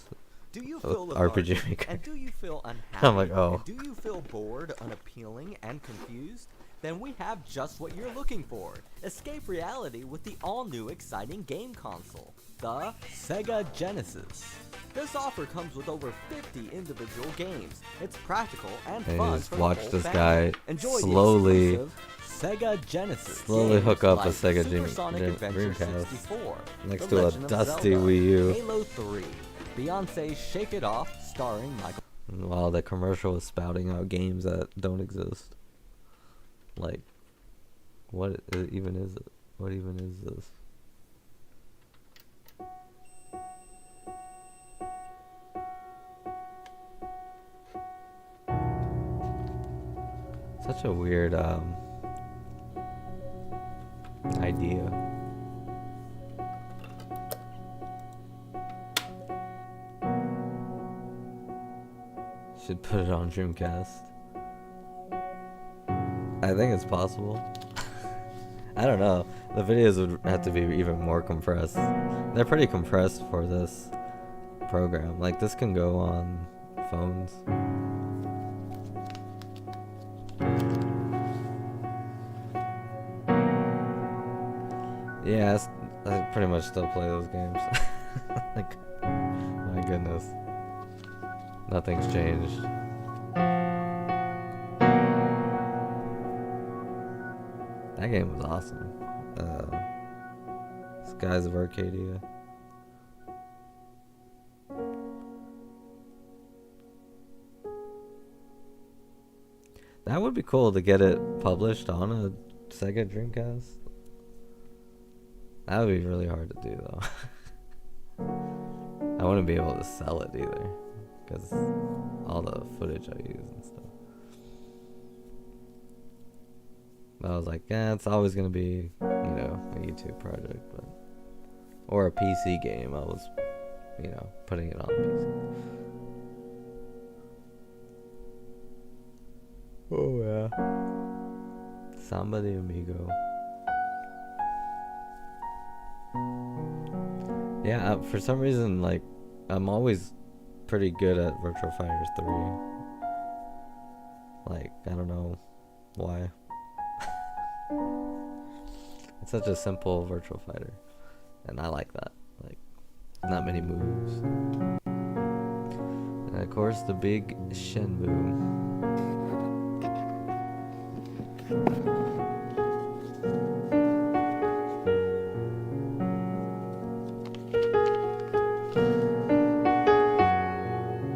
Do you With feel RPG lethargic? Maker. And do you feel unhappy? I'm like, oh. And do you feel bored, unappealing, and confused? Then we have just what you're looking for. Escape reality with the all-new exciting game console, the Sega Genesis. This offer comes with over 50 individual games. It's practical and And you fun just for the watch whole this family. guy Enjoy slowly- the exclusive Sega Genesis. slowly Games hook up a like Sega Supersonic Adventure Dreamcast 64, next The to a Legend of dusty Zelda, Wii U. Halo 3, Beyonce's Shake It Off starring Michael. While the commercial was spouting out games that don't exist. Like, what even is it? What even is this? Such a weird idea. Should put it on Dreamcast. I think it's possible. I don't know. The videos would have to be even more compressed. They're pretty compressed for this program. Like, this can go on phones. Yeah, I pretty much still play those games. Like, my goodness. Nothing's changed. That game was awesome. Skies of Arcadia. That would be cool to get it published on a Sega Dreamcast. That would be really hard to do though. I wouldn't be able to sell it either, because all the footage I use and stuff. But I was like, yeah, it's always gonna be, you know, a YouTube project, but or a PC game. I was, you know, putting it on PC. Oh yeah. Samba de Amigo. Yeah, for some reason, like, I'm always pretty good at Virtua Fighter 3. Like, I don't know why. It's such a simple Virtua Fighter, and I like that. Like, not many moves. And of course, the big Shenmue.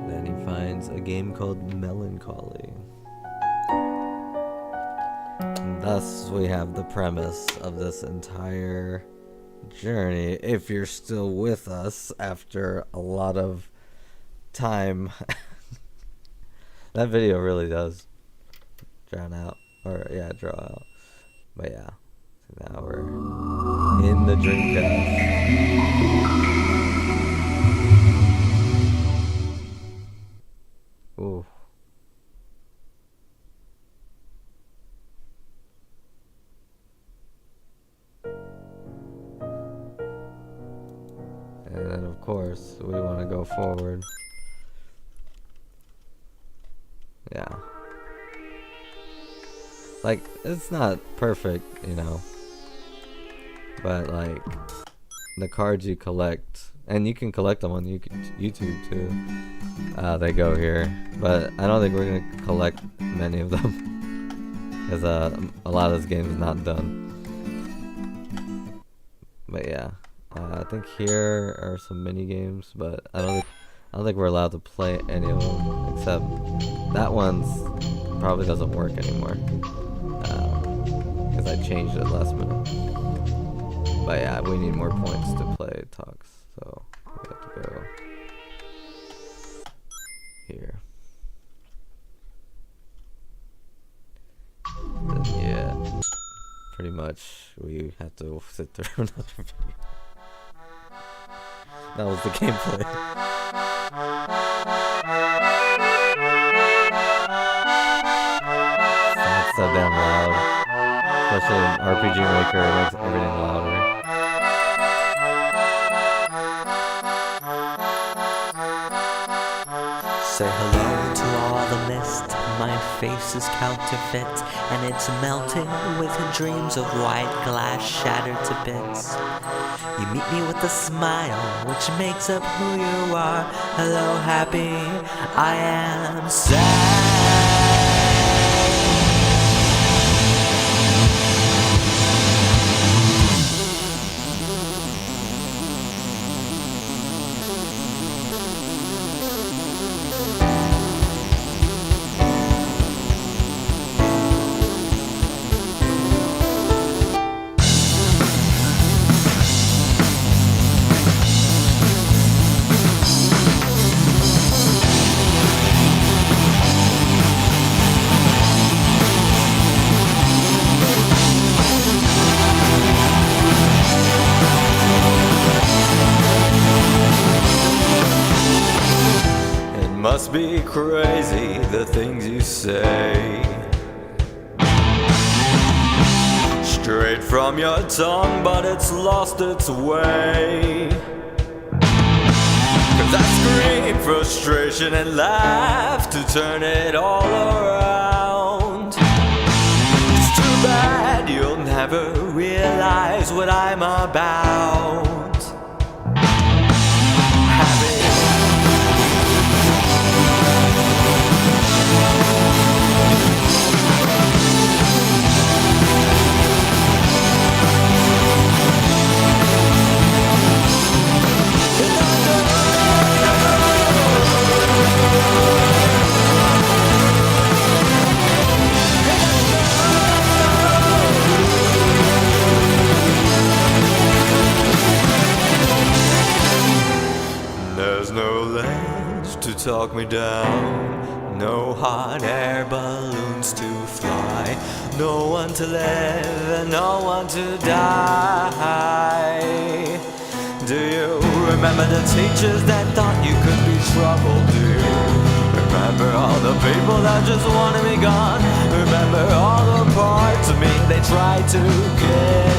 Then he finds a game called Melancholy. And thus we have the premise of this entire journey, if you're still with us after a lot of time. That video really does draw out. But yeah, so now we're in the Dreamcast. Ooh. And then of course we want to go forward. Yeah. Like, it's not perfect, you know, but like the cards you collect, and you can collect them on YouTube too, they go here, but I don't think we're gonna collect many of them because a lot of this game is not done. But yeah, I think here are some mini games, but I don't think we're allowed to play any of them, except that one's probably doesn't work anymore. Because I changed it last minute. But yeah, we need more points to play talks, so we have to go here. Then yeah, pretty much we have to sit through another video. That was the gameplay. Sounds so damn loud. Especially in RPG Maker, it makes everything louder. Say hello to all the mist. My face is counterfeit, and it's melted with dreams of white glass shattered to bits. You meet me with a smile, which makes up who you are. Hello, happy, I am sad. be crazy, the things you say. Straight from your tongue, but it's lost its way. 'Cause I scream frustration and laugh to turn it all around. It's too bad you'll never realize what I'm about. There's no ledge to talk me down, no hot air balloons to fly, no one to live and no one to die. Do you remember the teachers that thought you could be troubled? Do you remember all the people that just wanted me gone? Remember all the parts of me they tried to kill?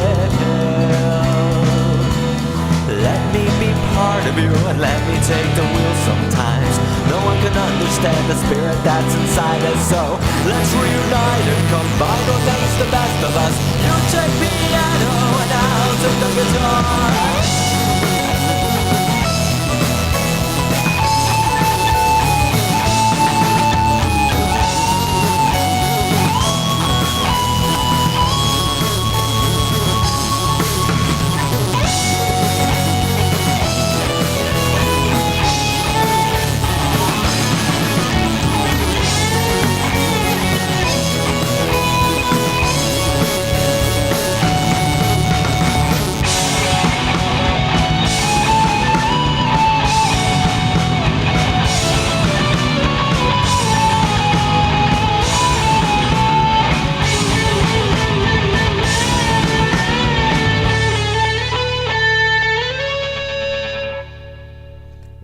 Let me be part of you and let me take the wheel sometimes. No one can understand the spirit that's inside us, so let's reunite and combine what makes the best of us. You take piano and I'll take the guitar.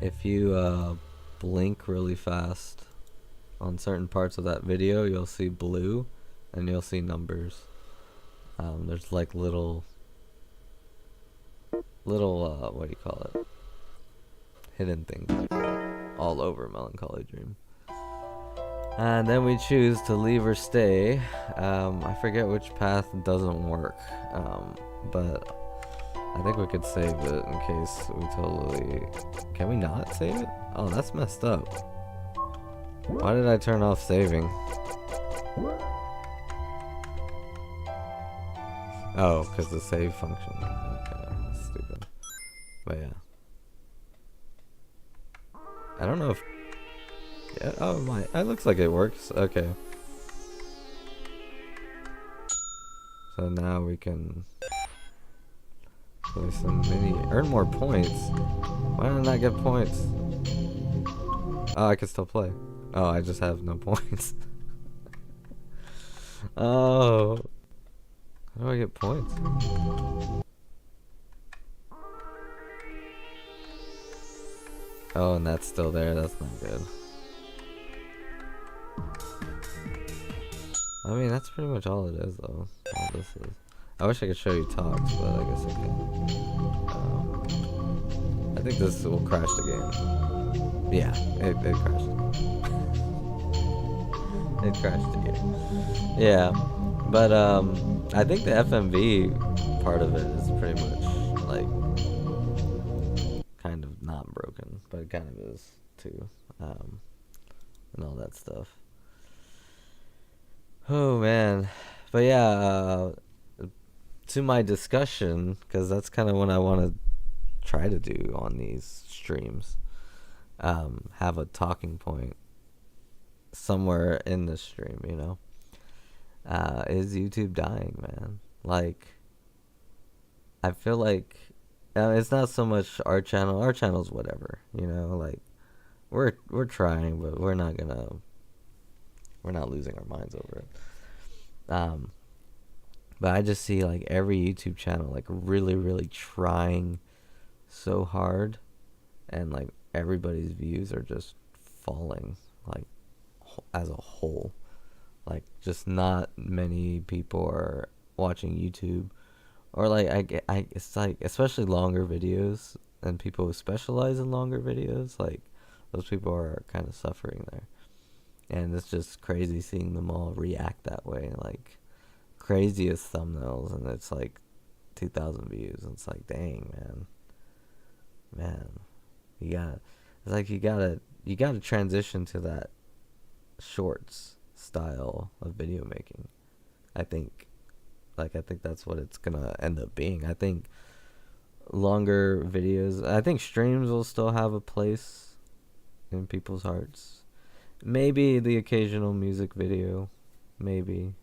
If you blink really fast on certain parts of that video, you'll see blue and you'll see numbers. There's like little what do you call it, hidden things all over Melancholy Dream. And then we choose to leave or stay. I forget which path doesn't work, but I think we could save it in case we totally... Can we not save it? Oh, that's messed up. Why did I turn off saving? Oh, because the save function. Okay, that's stupid. But yeah. I don't know if... Yeah, oh my, it looks like it works. Okay. So now we can... play some mini... Earn more points? Why did I not get points? Oh, I can still play. Oh, I just have no points. Oh. How do I get points? Oh, and that's still there. That's not good. I mean, that's pretty much all it is, though. All this is. I wish I could show you talks, but I guess I can't. I think this will crash the game. Yeah, it crashed. It crashed the game. Yeah, but I think the FMV part of it is pretty much like kind of not broken, but it kind of is too, and all that stuff. Oh man, but yeah. To my discussion, because that's kind of what I want to try to do on these streams, have a talking point somewhere in the stream, you know. Is YouTube dying, man? Like, I feel like it's not so much our channel. Our channel's whatever, you know. Like, we're trying, but we're not losing our minds over it. But I just see like every YouTube channel like really, really trying so hard, and like everybody's views are just falling, like as a whole. Like just not many people are watching YouTube, or like it's like especially longer videos, and people who specialize in longer videos, like those people are kind of suffering there. And it's just crazy seeing them all react that way, like craziest thumbnails, and it's like 2,000 views, and it's like, dang, man, you gotta, it's like you gotta transition to that shorts style of video making. I think, I think that's what it's gonna end up being. I think longer videos, I think streams will still have a place in people's hearts. Maybe the occasional music video, maybe,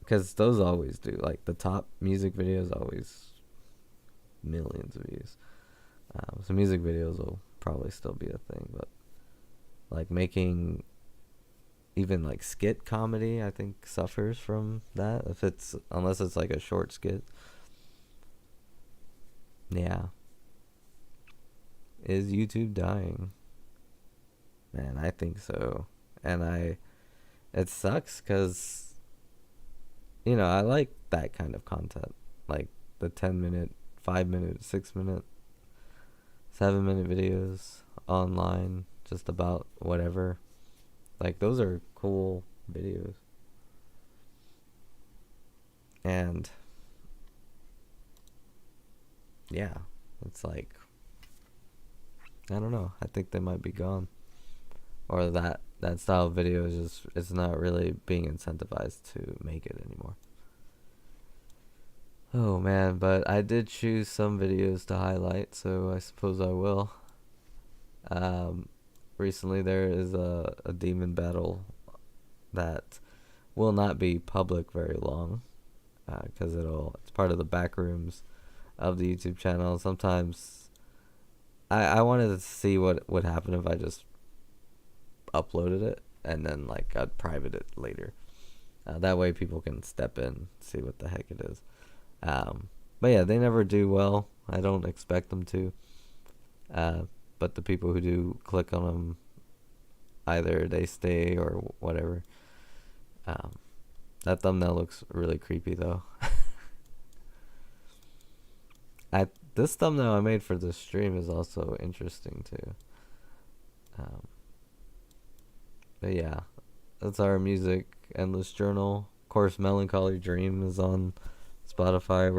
because those always do. Like the top music videos always millions of views. So music videos will probably still be a thing, but like making even like skit comedy, I think suffers from that, if it's, unless it's like a short skit. Yeah. Is YouTube dying? Man, I think so. And it sucks because, I like that kind of content. Like the 10-minute, 5-minute, 6-minute, 7-minute videos online, just about whatever. Like those are cool videos. And yeah, it's like, I don't know. I think they might be gone. Or that style of video is just, it's not really being incentivized to make it anymore. Oh man, but I did choose some videos to highlight, so I suppose I will. Recently there is a demon battle that will not be public very long, because it's part of the back rooms of the YouTube channel. Sometimes I wanted to see what would happen if I just uploaded it and then like I'd private it later. That way people can step in, see what the heck it is. But yeah, they never do well. I don't expect them to. But the people who do click on them, either they stay or whatever. That thumbnail looks really creepy though. This thumbnail I made for this stream is also interesting too. But yeah, that's our music endless journal. Of course, Melancholy Dream is on Spotify.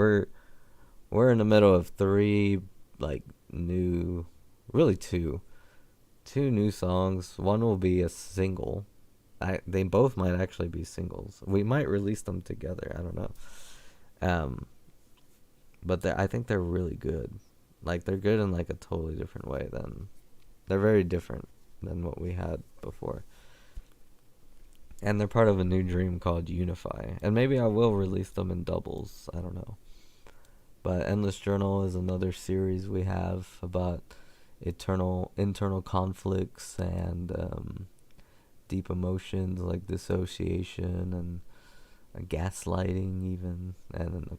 We're in the middle of 3 like new, really two new songs. One will be a single. They both might actually be singles. We might release them together. I don't know. But I think they're really good. Like they're good in like a totally different way than, they're very different than what we had before. And they're part of a new dream called Unify. And maybe I will release them in doubles. I don't know. But Endless Journal is another series we have about internal conflicts and deep emotions like dissociation and gaslighting even. And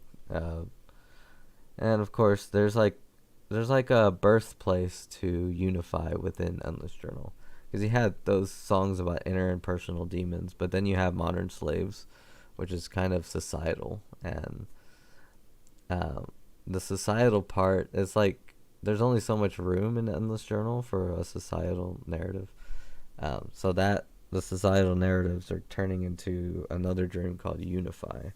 of course there's like a birthplace to Unify within Endless Journal. Because you had those songs about inner and personal demons, but then you have Modern Slaves, which is kind of societal. And the societal part is like, there's only so much room in Endless Journal for a societal narrative. So that the societal narratives are turning into another dream called Unify.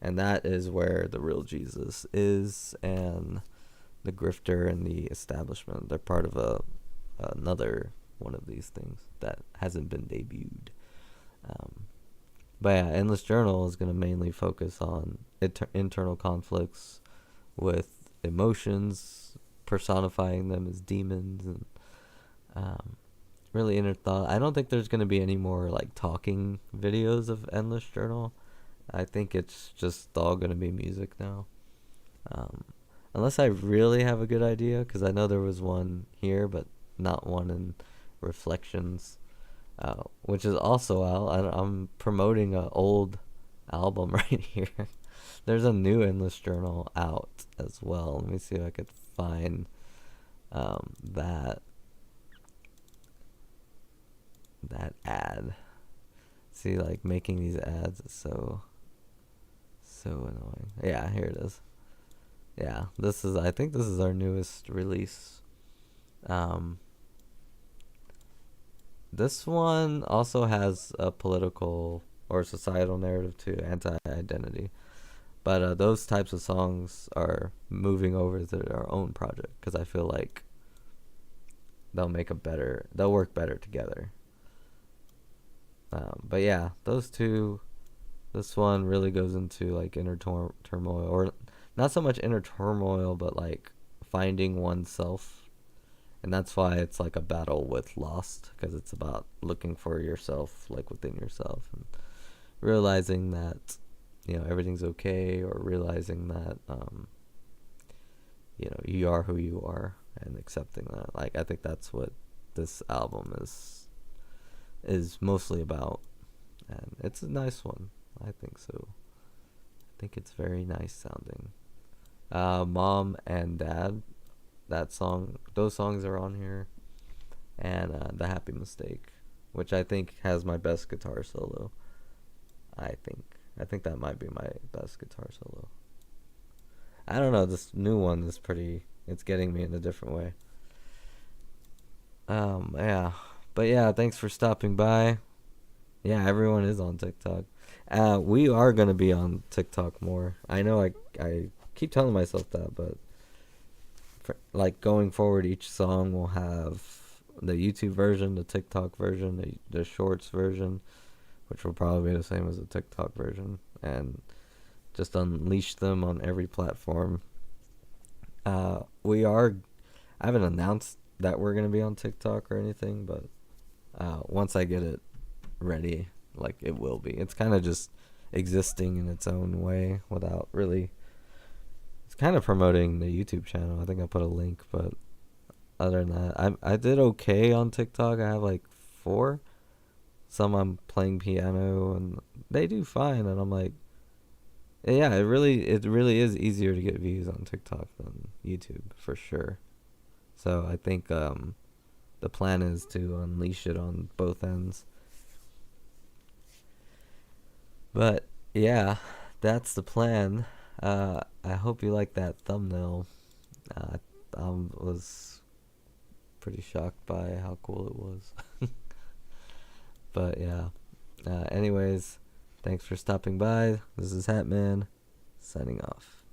And that is where the real Jesus is, and the grifter and the establishment. They're part of another one of these things that hasn't been debuted. But yeah, Endless Journal is going to mainly focus on internal conflicts with emotions, personifying them as demons, and really inner thought. I don't think there's going to be any more like talking videos of Endless Journal. I think it's just all going to be music now. Unless I really have a good idea, because I know there was one here, but not one in Reflections, which is also out. I'm promoting an old album right here. There's a new Endless Journal out as well. Let me see if I could find that. that ad. See, like, making these ads is so annoying. Yeah, here it is. Yeah, I think this is our newest release. This one also has a political or societal narrative too, anti-identity. But those types of songs are moving over to their own project because I feel like they'll work better together. But yeah, those two, this one really goes into like inner turmoil, or not so much inner turmoil, but like finding oneself. And that's why it's like a battle with Lost, because it's about looking for yourself, like within yourself, and realizing that, everything's okay, or realizing that, you are who you are, and accepting that. Like, I think that's what this album is mostly about, and it's a nice one. I think so. I think it's very nice sounding. Mom and Dad, those songs are on here, and The Happy Mistake, which I think has my best guitar solo. I think that might be my best guitar solo. I don't know, this new one is it's getting me in a different way. Yeah. But yeah, thanks for stopping by. Yeah, everyone is on TikTok. We are going to be on TikTok more. I know I keep telling myself that, but like going forward, each song will have the YouTube version, the TikTok version, the shorts version, which will probably be the same as the TikTok version, and just unleash them on every platform. I haven't announced that we're going to be on TikTok or anything, but once I get it ready, like, it will be. It's kind of just existing in its own way without really. It's kind of promoting the YouTube channel. I think I put a link, but other than that, I did okay on TikTok. I have like 4. Some I'm playing piano and they do fine, and I'm like, yeah, it really is easier to get views on TikTok than YouTube for sure. So I think the plan is to unleash it on both ends. But yeah, that's the plan. I hope you like that thumbnail. I was pretty shocked by how cool it was. But yeah. Anyways, thanks for stopping by. This is Hatman, signing off.